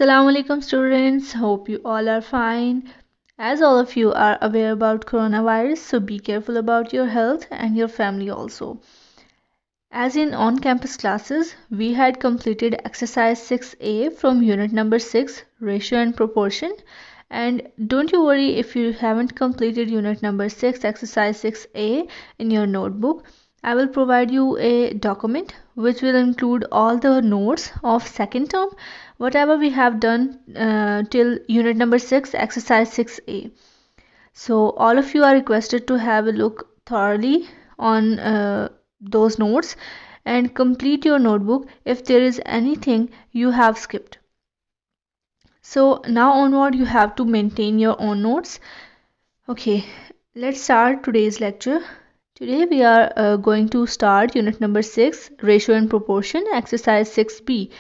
Assalamu alaikum students, hope you all are fine. As all of you are aware about coronavirus, so be careful about your health and your family also. As in on-campus classes, we had completed exercise 6A from unit number 6, ratio and proportion. And don't you worry if you haven't completed unit number 6, exercise 6A in your notebook. I will provide you a document which will include all the notes of second term, whatever we have done till unit number 6, exercise 6A. So all of you are requested to have a look thoroughly on those notes and complete your notebook if there is anything you have skipped. So now onward you have to maintain your own notes. Okay, let's start today's lecture. Today we are going to start unit number 6, ratio and proportion, exercise 6B.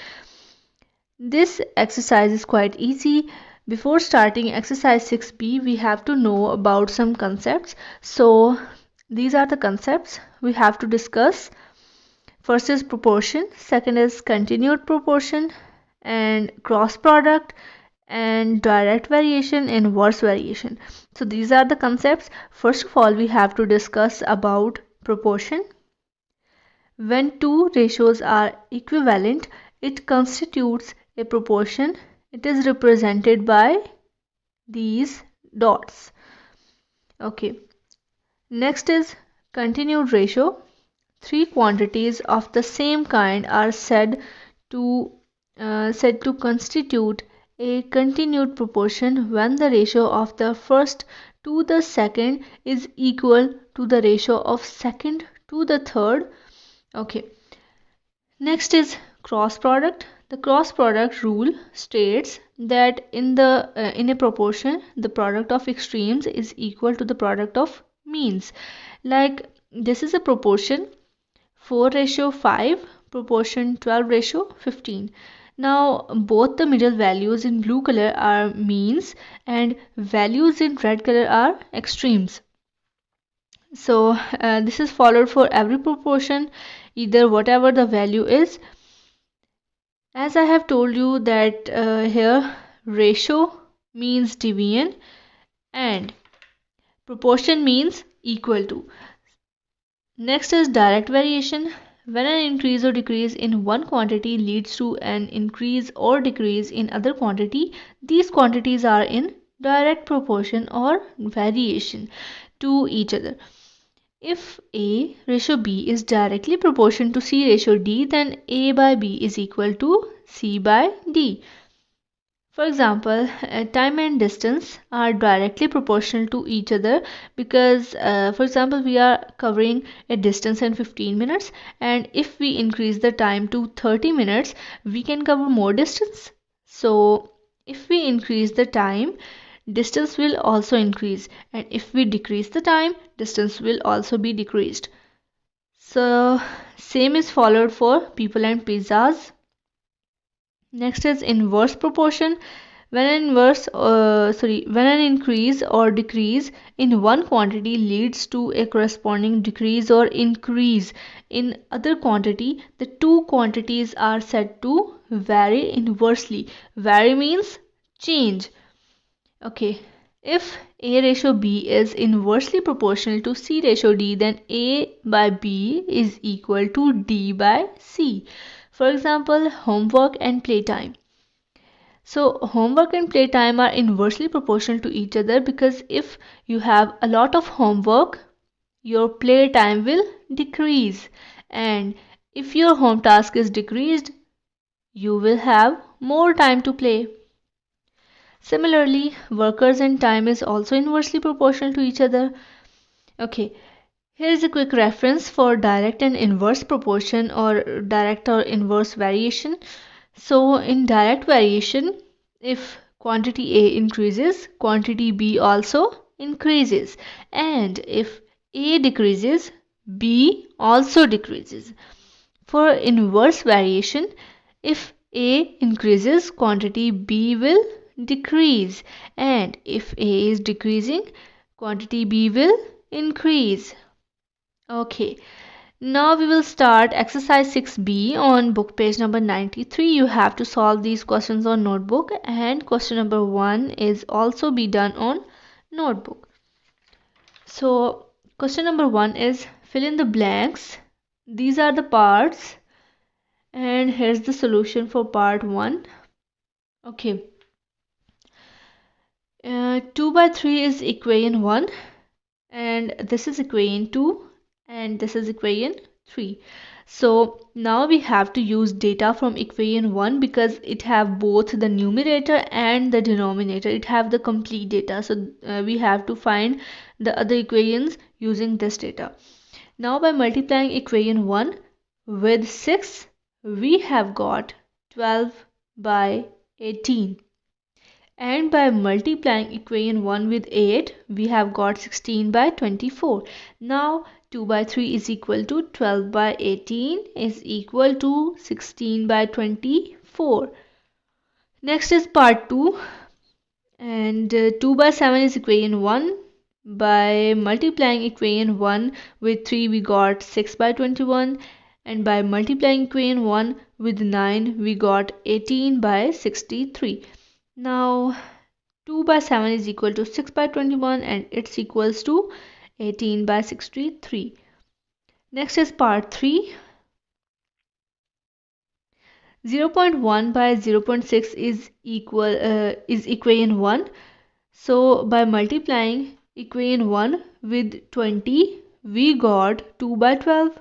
This exercise is quite easy. Before starting exercise 6B, we have to know about some concepts. So these are the concepts we have to discuss. First is proportion, second is continued proportion, and cross product, and direct variation, and inverse variation. So these are the concepts. First of all, we have to discuss about proportion. When two ratios are equivalent, it constitutes a proportion. It is represented by these dots. Okay. Next is continued ratio. Three quantities of the same kind are to said to constitute a continued proportion when the ratio of the first to the second is equal to the ratio of second to the third. Okay. Next is cross product. The cross product rule states that in a proportion the product of extremes is equal to the product of means. Like this is a proportion 4:5, proportion 12:15. Now both the middle values in blue color are means and values in red color are extremes. So this is followed for every proportion, either whatever the value is. As I have told you that here ratio means division and proportion means equal to. Next is direct variation. When an increase or decrease in one quantity leads to an increase or decrease in other quantity, these quantities are in direct proportion or variation to each other. If A ratio B is directly proportional to C ratio D, then A by B is equal to C by D. For example, time and distance are directly proportional to each other because, for example, we are covering a distance in 15 minutes, and if we increase the time to 30 minutes, we can cover more distance. So, if we increase the time, distance will also increase, and if we decrease the time, distance will also be decreased. So same is followed for people and pizzas. Next is inverse proportion. When an increase or decrease in one quantity leads to a corresponding decrease or increase in other quantity, the two quantities are said to vary inversely. Vary means change. Okay, if A ratio B is inversely proportional to C ratio D, then A by B is equal to D by C. For example, homework and playtime. So homework and playtime are inversely proportional to each other because if you have a lot of homework, your playtime will decrease. And if your home task is decreased, you will have more time to play. Similarly, workers and time is also inversely proportional to each other. Okay, here is a quick reference for direct and inverse proportion or direct or inverse variation. So in direct variation, if quantity A increases, quantity B also increases. And if A decreases, B also decreases. For inverse variation, if A increases, quantity B will decrease, and if A is decreasing, quantity B will increase. Okay, Now we will start exercise 6b on book page number 93. You have to solve these questions on notebook, and question number 1 is also be done on notebook. So question number 1 is fill in the blanks. These are the parts, and here's the solution for part 1. Okay. 2 by 3 is equation 1, and this is equation 2, and this is equation 3. So now we have to use data from equation 1 because it have both the numerator and the denominator. It have the complete data. So we have to find the other equations using this data. Now by multiplying equation 1 with 6, we have got 12 by 18. And by multiplying equation 1 with 8, we have got 16 by 24. Now 2 by 3 is equal to 12 by 18 is equal to 16 by 24. Next is part 2, and 2 by 7 is equation 1. By multiplying equation 1 with 3, we got 6 by 21. And by multiplying equation 1 with 9, we got 18 by 63. Now 2 by 7 is equal to 6 by 21, and it's equals to 18 by 63. Next is part 3. 0.1 by 0.6 is equation 1. So by multiplying equation 1 with 20, we got 2 by 12.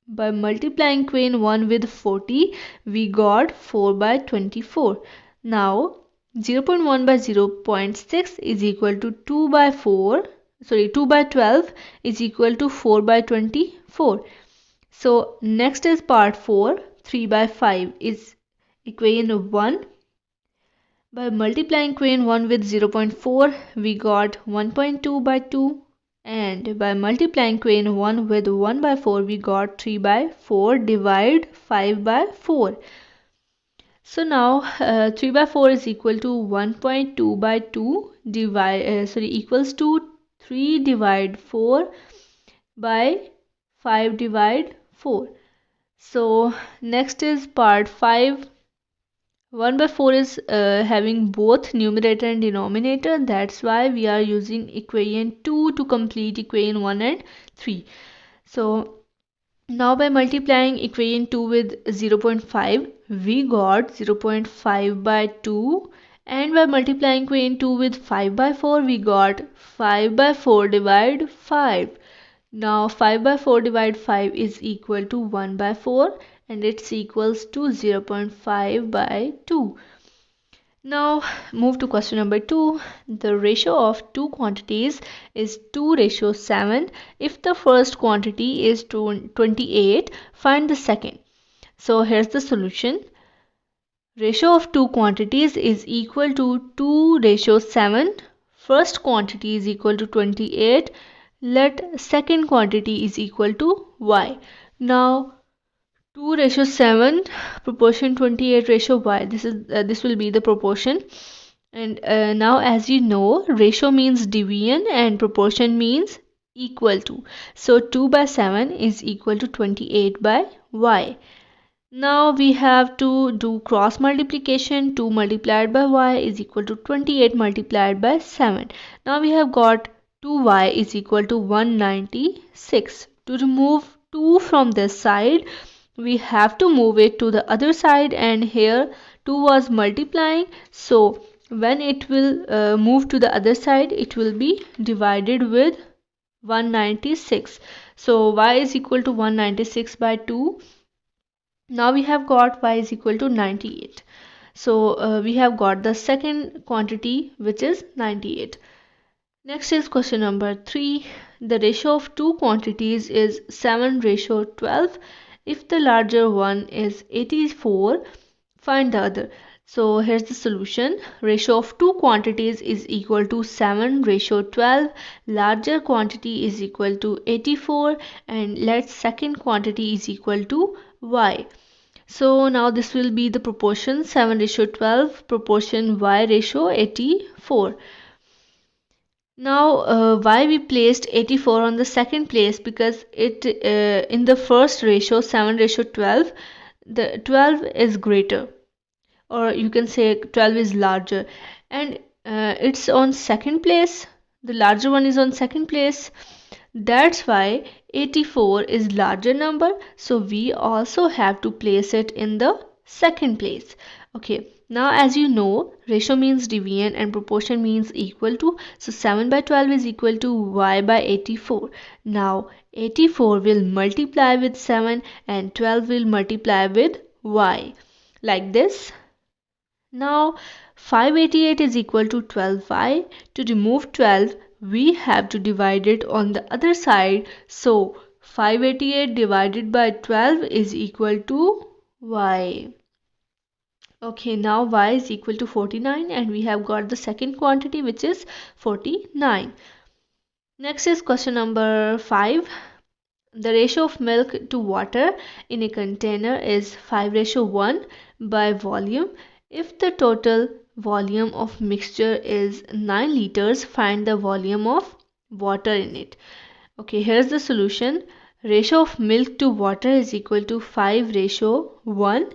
By multiplying equation 1 with 40, we got 4 by 24. Now 0.1 by 0.6 is equal to 2 by 12 is equal to 4 by 24. So next is part 4. 3 by 5 is equation 1. By multiplying equation 1 with 0.4, we got 1.2 by 2. And by multiplying equation 1 with 1 by 4, we got 3 by 4 divide 5 by 4. So now 3 by 4 is equal to 1.2 by 2 equals to 3 divide 4 by 5 divide 4. So next is part 5. 1 by 4 is having both numerator and denominator. That's why we are using equation 2 to complete equation 1 and 3. So now by multiplying equation 2 with 0.5, we got 0.5 by 2. And by multiplying equation 2 with 5 by 4, we got 5 by 4 divide 5. Now 5 by 4 divide 5 is equal to 1 by 4, and it's equals to 0.5 by 2. Now move to question number 2. The ratio of two quantities is 2:7. If the first quantity is 28, find the second. So here's the solution. Ratio of two quantities is equal to 2:7. First quantity is equal to 28. Let second quantity is equal to y. Now 2:7 proportion 28 ratio y. This will be the proportion. And now as you know, ratio means division and proportion means equal to. So 2 by 7 is equal to 28 by y. Now we have to do cross multiplication. 2 multiplied by y is equal to 28 multiplied by 7. Now we have got 2y is equal to 196. To remove 2 from this side, we have to move it to the other side, and here 2 was multiplying, so when it will move to the other side, it will be divided with 196. So y is equal to 196 by 2. Now we have got y is equal to 98. So we have got the second quantity, which is 98. Next is question number 3. The ratio of two quantities is 7:12. If the larger one is 84, find the other. So here's the solution. Ratio of two quantities is equal to 7:12. Larger quantity is equal to 84, and let second quantity is equal to y. So now this will be the proportion 7:12 proportion y ratio 84. Now, why we placed 84 on the second place? Because it in the first ratio, 7:12, the 12 is greater, or you can say 12 is larger, and it's on second place. The larger one is on second place. That's why 84 is larger number, so we also have to place it in the second place. Okay, now as you know, ratio means division and proportion means equal to, so 7/12 is equal to y by 84. Now 84 will multiply with 7 and 12 will multiply with y, like this. Now 588 is equal to 12y. To remove 12, we have to divide it on the other side. So 588 divided by 12 is equal to y. Okay, now y is equal to 49 and we have got the second quantity, which is 49. Next is question number 5. The ratio of milk to water in a container is 5:1 by volume. If the total volume of mixture is 9 liters, find the volume of water in it. Okay, here's the solution. Ratio of milk to water is equal to 5:1.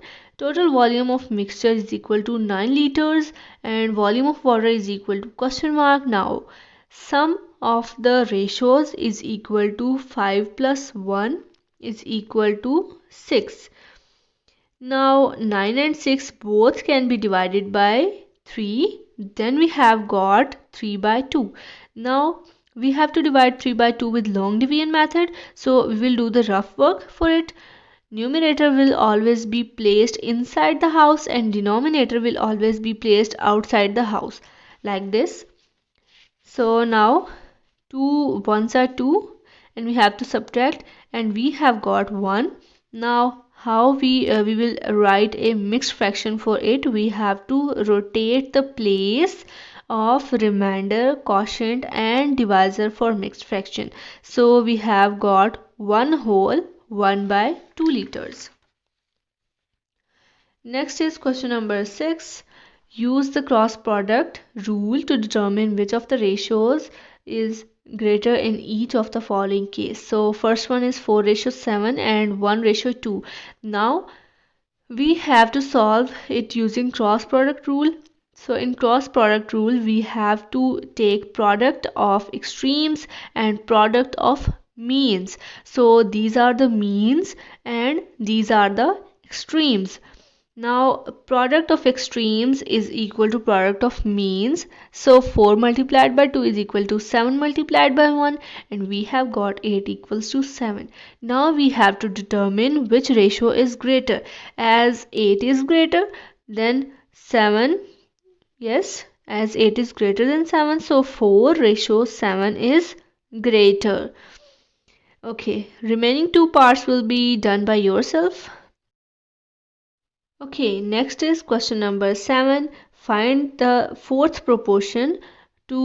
Total volume of mixture is equal to 9 liters and volume of water is equal to question mark. Now, sum of the ratios is equal to 5 plus 1 is equal to 6. Now 9 and 6 both can be divided by 3. Then we have got 3 by 2. Now we have to divide 3 by 2 with long division method. So we will do the rough work for it. Numerator will always be placed inside the house and denominator will always be placed outside the house, like this. So now 2 ones are 2 and we have to subtract and we have got 1. Now how we will write a mixed fraction for it? We have to rotate the place of remainder, quotient and divisor for mixed fraction. So we have got 1 whole 1 by 2 liters. Next is question number 6. Use the cross product rule to determine which of the ratios is greater in each of the following case. So first one is 4:7 and 1:2. Now we have to solve it using cross product rule. So in cross product rule we have to take product of extremes and product of means. So these are the means and these are the extremes. Now product of extremes is equal to product of means. So 4 multiplied by 2 is equal to 7 multiplied by 1 and we have got 8 equals to 7. Now we have to determine which ratio is greater. As 8 is greater than 7, yes, as 8 is greater than 7, so 4:7 is greater. Okay, remaining two parts will be done by yourself. Okay, next is question number 7. Find the fourth proportion to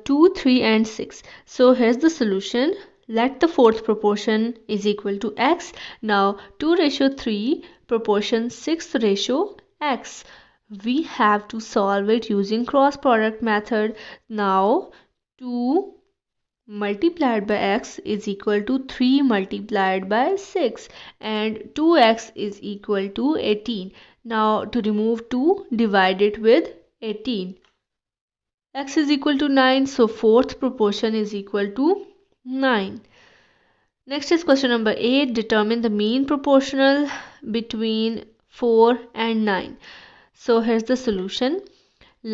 2, 3 and 6. So here's the solution. Let the fourth proportion is equal to x. Now 2:3 proportion 6:x. We have to solve it using cross product method. Now 2 multiplied by x is equal to 3 multiplied by 6 and 2x is equal to 18. Now to remove 2, divide it with 18. X is equal to 9, so fourth proportion is equal to 9. Next is question number 8. Determine the mean proportional between 4 and 9. So here's the solution.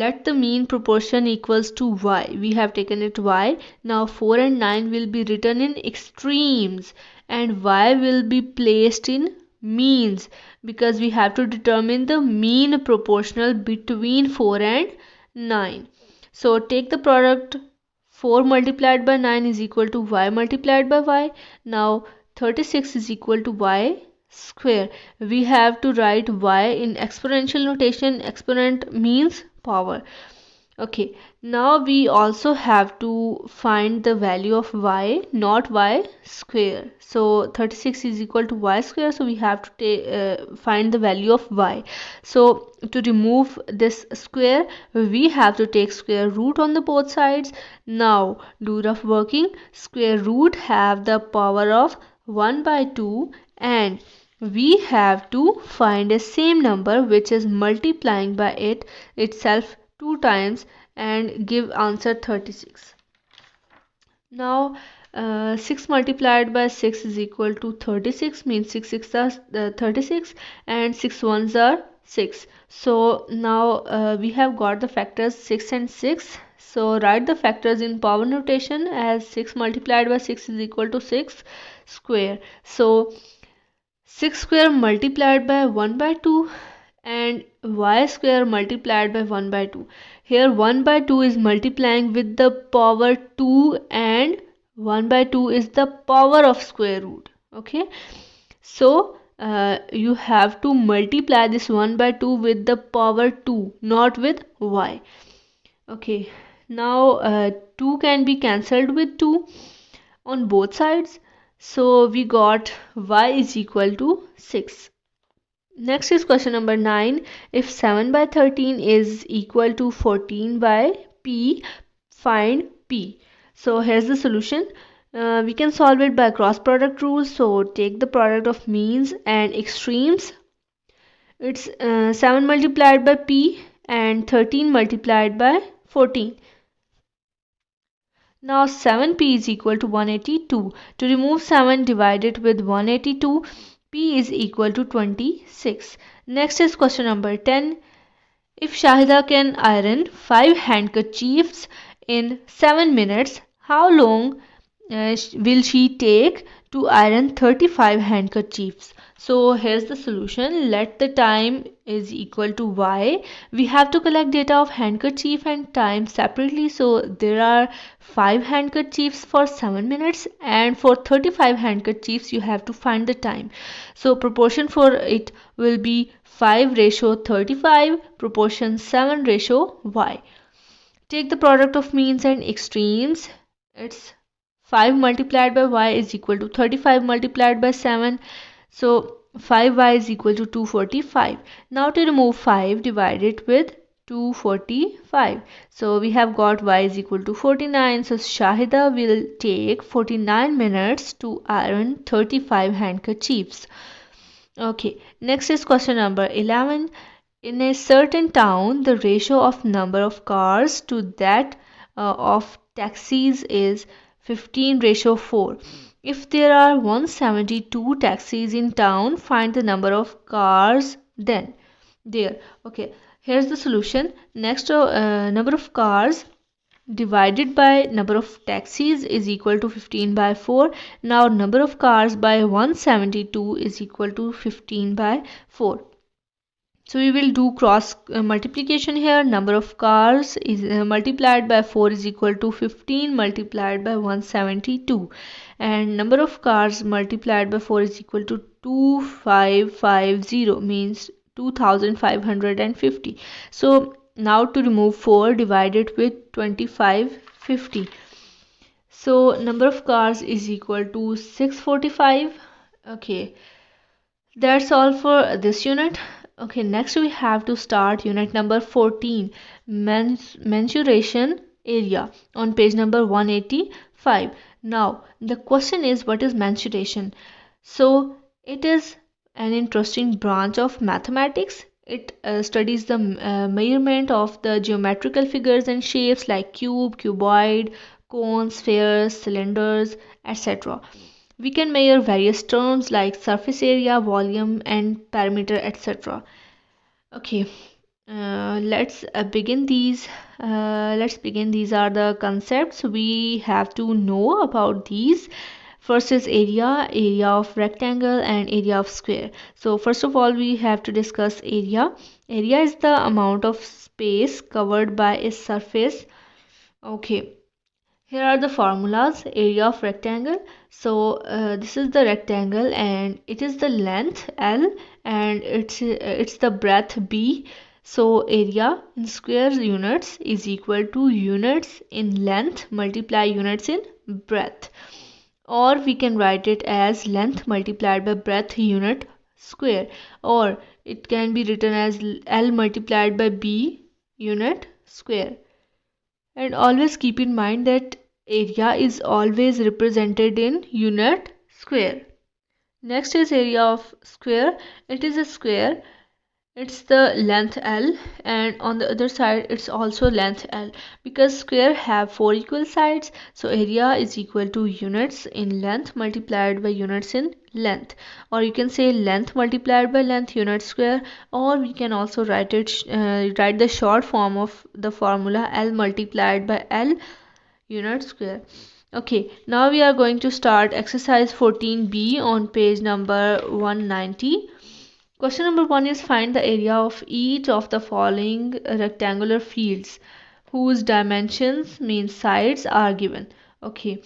Let the mean proportion equals to y. We have taken it y. Now 4 and 9 will be written in extremes and y will be placed in means because we have to determine the mean proportional between 4 and 9. So take the product. 4 multiplied by 9 is equal to y multiplied by y. Now 36 is equal to y square. We have to write y in exponential notation. Exponent means power. Okay, now we also have to find the value of y, not y square. So 36 is equal to y square, so we have to find the value of y. So to remove this square, we have to take square root on the both sides. Now do rough working. Square root have the power of 1 by 2, and we have to find a same number which is multiplying by it itself 2 times and give answer 36. Now 6 multiplied by 6 is equal to 36, means 6 6 are 36 and 6 ones are 6. So now we have got the factors 6 and 6. So write the factors in power notation as 6 multiplied by 6 is equal to 6 square. So 6 square multiplied by 1 by 2 and y square multiplied by 1 by 2. Here 1 by 2 is multiplying with the power 2 and 1 by 2 is the power of square root. Okay, so you have to multiply this 1 by 2 with the power 2, not with y. Okay, now 2 can be cancelled with 2 on both sides. So we got y is equal to 6. Next is question number 9. If 7 by 13 is equal to 14 by p, find p. So here's the solution. We can solve it by cross product rule. So take the product of means and extremes. It's 7 multiplied by p and 13 multiplied by 14. Now 7p is equal to 182. To remove 7, divide it with 182. P is equal to 26. Next is question number 10. If Shahida can iron 5 handkerchiefs in 7 minutes, how long will she take to iron 35 handkerchiefs? So here's the solution. Let the time is equal to y. We have to collect data of handkerchief and time separately. So there are 5 handkerchiefs for 7 minutes, and for 35 handkerchiefs you have to find the time. So proportion for it will be 5 ratio 35, proportion 7 ratio y. Take the product of means and extremes. It's 5 multiplied by y is equal to 35 multiplied by 7. So 5y is equal to 245. Now to remove 5, divide it with 245. So we have got y is equal to 49. So Shahida will take 49 minutes to iron 35 handkerchiefs. Okay, next is question number 11. In a certain town, the ratio of number of cars to that of taxis is 15 ratio 4. If there are 172 taxis in town, find the number of cars then. There. Okay, here's the solution. Next, number of cars divided by number of taxis is equal to 15 by 4. Now number of cars by 172 is equal to 15 by 4. So we will do cross multiplication here. Number of cars is multiplied by 4 is equal to 15 multiplied by 172, and number of cars multiplied by 4 is equal to 2550, means 2550. So now to remove 4, divide it with 2550. So number of cars is equal to 645. Okay, that's all for this unit. Okay, next we have to start unit number 14, mensuration area, on page number 185. Now the question is, what is mensuration? So it is an interesting branch of mathematics. It studies the measurement of the geometrical figures and shapes like cube, cuboid, cones, spheres, cylinders, etc. We can measure various terms like surface area, volume, and perimeter, etc. Okay, let's begin these. Let's begin. These are the concepts we have to know about these. First is area, area of rectangle and area of square. So first of all, we have to discuss area. Area is the amount of space covered by a surface. Okay, here are the formulas. Area of rectangle. So this is the rectangle and it is the length L, and it's the breadth B. So area in square units is equal to units in length multiply units in breadth. Or we can write it as length multiplied by breadth unit square. Or it can be written as L multiplied by B unit square. And always keep in mind that area is always represented in unit square. Next is area of square. It is a square. It's the length L, and on the other side it's also length L. Because square have 4 equal sides, so area is equal to units in length multiplied by units in length. Or you can say length multiplied by length unit square, or we can also write the short form of the formula L multiplied by L unit square. Okay, now we are going to start exercise 14b on page number 190. Question number 1 is find the area of each of the following rectangular fields whose dimensions means sides are given. Okay,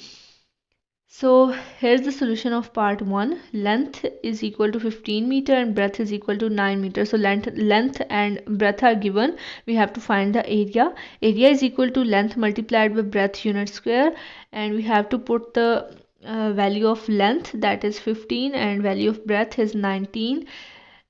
so here's the solution of part 1. Length is equal to 15 meter and breadth is equal to 9 meters. So length and breadth are given. We have to find the area. Area is equal to length multiplied by breadth unit square, and we have to put the value of length, that is 15, and value of breadth is 19,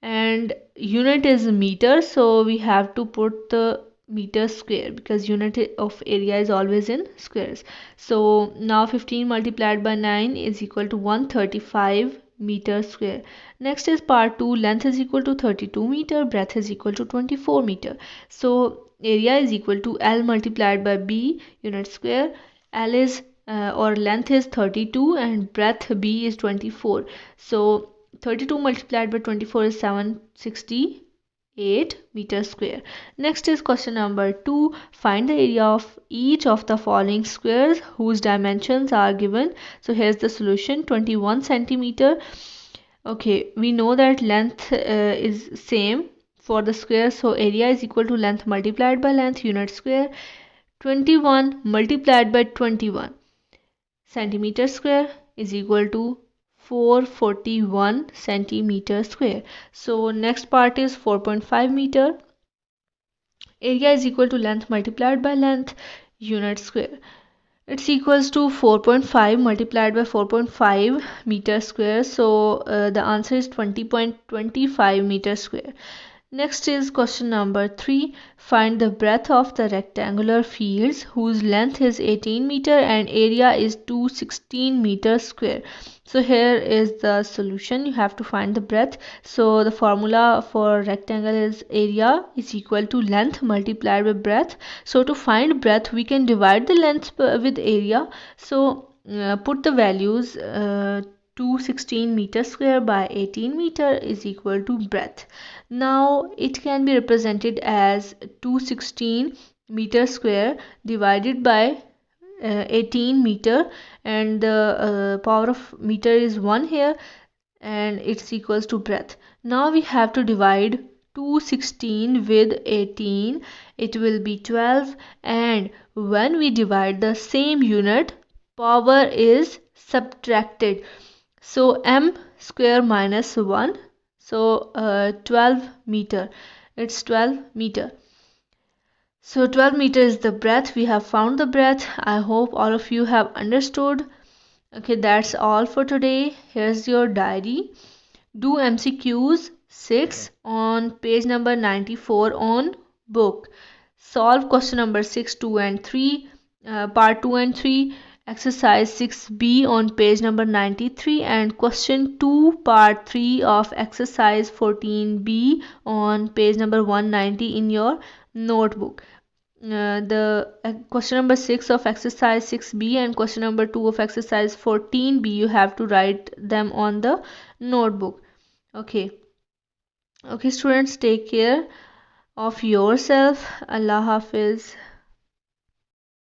and unit is meter, so we have to put the meter square because unit of area is always in squares. So now 15 multiplied by 9 is equal to 135 meter square. Next is part 2. Length is equal to 32 meter, breadth is equal to 24 meter. So area is equal to L multiplied by B unit square. L is or length is 32 and breadth B is 24. So 32 multiplied by 24 is 768 meters square. Next is question number 2. Find the area of each of the following squares whose dimensions are given. So here's the solution: 21 centimeter. Okay, we know that length is same for the square, so area is equal to length multiplied by length unit square. 21 multiplied by 21 centimeter square is equal to 441 centimeter square. So next part is 4.5 meter. Area is equal to length multiplied by length unit square. It's equals to 4.5 multiplied by 4.5 meter square. So the answer is 20.25 meter square. Next is question number 3. Find the breadth of the rectangular fields whose length is 18 meter and area is 216 meters square. So here is the solution. You have to find the breadth. So the formula for rectangle is area is equal to length multiplied by breadth. So to find breadth, we can divide the length with area. So put the values 216 meter square by 18 meter is equal to breadth. Now it can be represented as 216 meter square divided by 18 meter, and the power of meter is 1 here, and it's equals to breadth. Now we have to divide 216 with 18. It will be 12, and when we divide the same unit, power is subtracted. So m square minus 1, so 12 meter, it's 12 meter. So 12 meter is the breadth. We have found the breadth. I hope all of you have understood. Okay, that's all for today. Here's your diary. Do MCQs 6 on page number 94 on book. Solve question number 6, 2 and 3, part 2 and 3. Exercise 6b on page number 93 and question 2 part 3 of exercise 14b on page number 190 in your notebook. The question number 6 of exercise 6b and question number 2 of exercise 14b, you have to write them on the notebook. Okay students, take care of yourself. Allah Hafiz.